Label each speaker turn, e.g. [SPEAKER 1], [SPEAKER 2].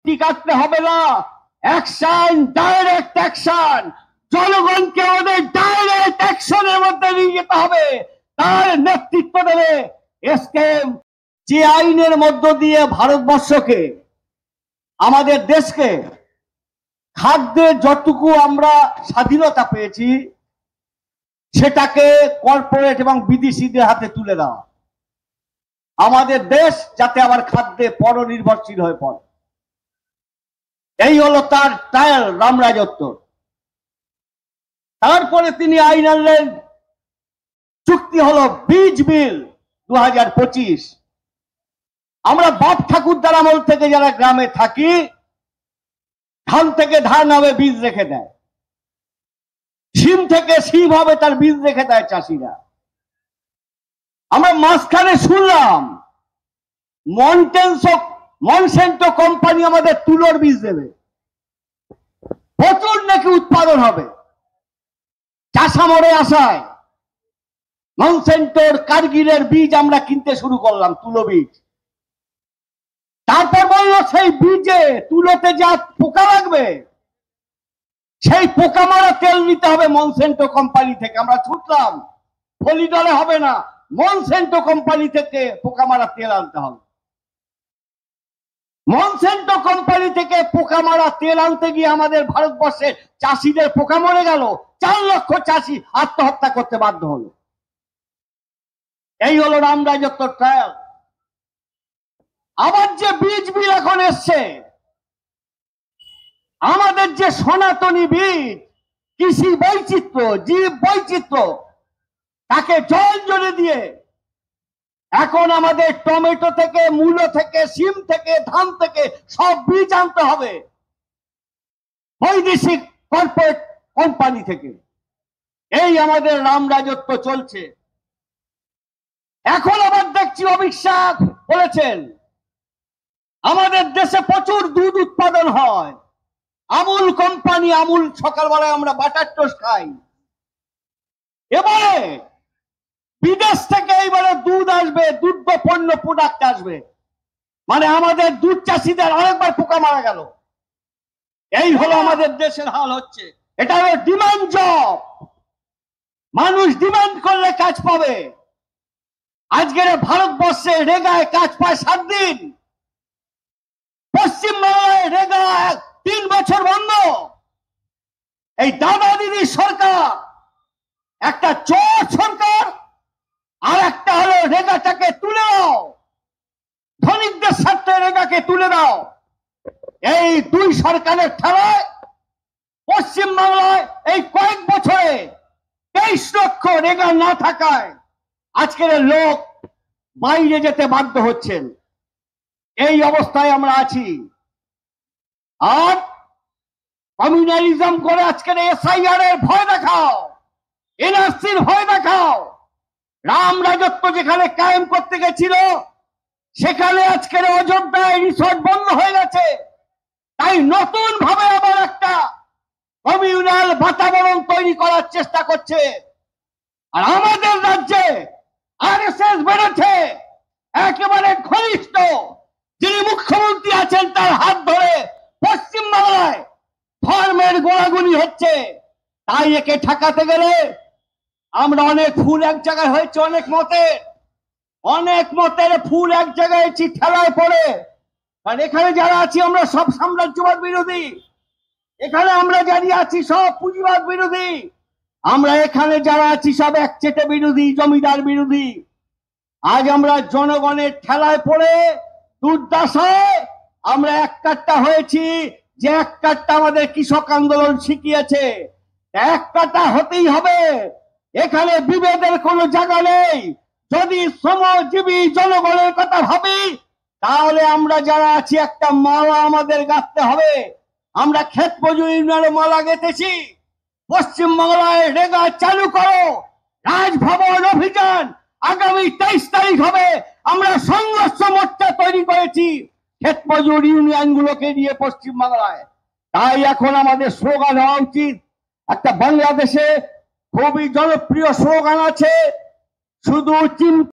[SPEAKER 1] কাটতে হবে না, অ্যাকশন, ডাইরেক্ট অ্যাকশন। জনগণকে আমাদের ডাইরেক্ট অ্যাকশনের মধ্যে নিয়ে যেতে হবে। তার নেতৃত্ব দেবে এসকেএম। যে আইনের মধ্য দিয়ে ভারতবর্ষকে, আমাদের দেশকে খাদ্যের যতটুকু আমরা স্বাধীনতা পেয়েছি সেটাকে কর্পোরেট এবং বিদেশিদের হাতে তুলে দেওয়া, আমাদের দেশ যাতে আবার খাদ্যে পরনির্ভরশীল হয়ে পড়ে, এই হলো তার ট্রায়াল রাম রাজত্ব। তারপরে তিনি আইন আনলেন, চুক্তি হলো বীজ বিল 2025। আমরা বাপ ঠাকুরদার আমল থেকে যারা গ্রামে থাকি, ধান থেকে ধান হবে বীজ রেখে দেয়, শিম থেকে শিম হবে তার বীজ রেখে দেয় চাষিরা। আমরা মাঝখানে শুনলাম মনসেন্টো কোম্পানি আমাদের তুলোর বীজ দেবে, প্রচুর নাকি উৎপাদন হবে। চাষামরে আসায় মনসেন্টোর কার্গিলের বীজ আমরা কিনতে শুরু করলাম, তুলো বীজ। তারপর বলল সেই বীজে তুলোতে যা পোকা লাগবে সেই পোকা মারা তেল নিতে হবে মনসেন্টো কোম্পানি থেকে। আমরা ছুটলাম, ফলিডলে হবে না, মনসেন্টো কোম্পানি থেকে পোকা মারা তেল আনতে হবে। মনসেন্টো কোম্পানি থেকে পোকা মারা তেল আনতে গিয়ে আমাদের ভারতবর্ষের চাষিদের পোকা মরে গেল, 4 লক্ষ চাষি আত্মহত্যা করতে বাধ্য হলো। এই হলো রাম রাজত্ব ট্রায়াল। আবার যে বীজ বিল এখন এসছে, আমাদের যে সনাতনী বীজ, কৃষি বৈচিত্র্য, জীব বৈচিত্র্য, তাকে জলে দিয়ে এখন আমাদের টমেটো থেকে, মূলো থেকে, শিম থেকে, ধান থেকে সব বীজ আনতে হবে বৈদেশিক কর্পোরেট কোম্পানি থেকে। এই আমাদের রাম রাজত্ব চলছে। এখন আবার দেখছি অমিত শাহ বলেছেন আমাদের দেশে প্রচুর দুধ উৎপাদন হয়, আমুল কোম্পানি, আমুল সকালবেলায় আমরা বাটার টোস্ট খাই। এবারে বিদেশ থেকে এইবারে দুধ আসবে, দুগ্ধ পণ্য প্রোডাক্ট আসবে, মানে আমাদের দুধ চাষিদের আরেকবার পোকা মারা গেল। এই হলো আমাদের দেশের হাল হচ্ছে। এটা হলো ডিমান্ড জব, মানুষ ডিমান্ড করলে কাজ পাবে। আজকের ভারতবর্ষে রেগায় কাজ পায় 7 দিন, পশ্চিমবাংলায় রেগা 3 বছর বন্ধ। এই দাদা দিদি সরকার একটা চোর সরকার, আর একটা হলো রেগাটাকে তুলে দাও, ধনিকদের স্বার্থে রেগাকে তুলে দাও। এই 2 সরকারের ঠেলায় পশ্চিমবাংলায় এই কয়েক বছরে 23 লক্ষ রেগা না থাকায় আজকের লোক বাইরে যেতে বাধ্য হচ্ছেন। এই অবস্থায় আমরা আছি। আর কমিউনালিজম করে আজকের এসআইআর এর ভয় দেখাও, এনআরসির ভয় দেখাও। রাম রাজত্ব যেখানে কায়েম করতে গেছিল সেখানে আজকের অযোধ্যায় রিসোর্ট বন্ধ হয়ে গেছে। তাই নতুন ভাবে আবার একটা কমিউনাল বাতাবরণ তৈরি করার চেষ্টা করছে। আর আমাদের রাজ্যে আরএসএস বেড়েছে, একেবারে ঘনিষ্ঠ যিনি মুখ্যমন্ত্রী আছেন তার হাত ধরে পশ্চিমবাংলায় ধর্মের গোড়াগুলি হচ্ছে। তাই একে ঠেকাতে গেলে আমরা অনেক ফুল এক জায়গায় হয়েছে, অনেক মতের ফুল এক জায়গায় ঠেলায় পড়ে। কারণ এখানে যারা আছি আমরা সব সাম্রাজ্যবাদ বিরোধী, এখানে আমরা যারা আছি সব পুঁজিবাদ বিরোধী, আমরা এখানে যারা আছি সব একচেটে বিরোধী, জমিদার বিরোধী। আজ আমরা জনগণের ঠেলায় পড়ে দুর্দশায় আমরা এক কাট্টা হয়েছি, যে এক কাট্টা আমাদের কৃষক আন্দোলন শিখিয়েছে। এক কাট্টা হতেই হবে, এখানে বিভেদের কোনো জায়গা নেই। যদি শ্রমজীবী জনগণের কথা ভাবি তাহলে আমরা যারা আছি একটা মালা আমাদের গাঁথতে হবে। আমরা ক্ষেত মজুর ইউনিয়নে মালা গেঁথেছি, পশ্চিমবাংলায় রেগা চালু করো, রাজভবন অভিযান আগামী 23 তারিখ হবে। আমরা সংঘর্ষ মোর্চা তৈরি করেছি ক্ষেত মজুর ইউনিয়ন গুলোকে নিয়ে পশ্চিমবাংলায়। তাই এখন আমাদের স্লোগান হওয়া উচিত, একটা বাংলাদেশে খুবই জনপ্রিয় স্লোগান আছে, শুধু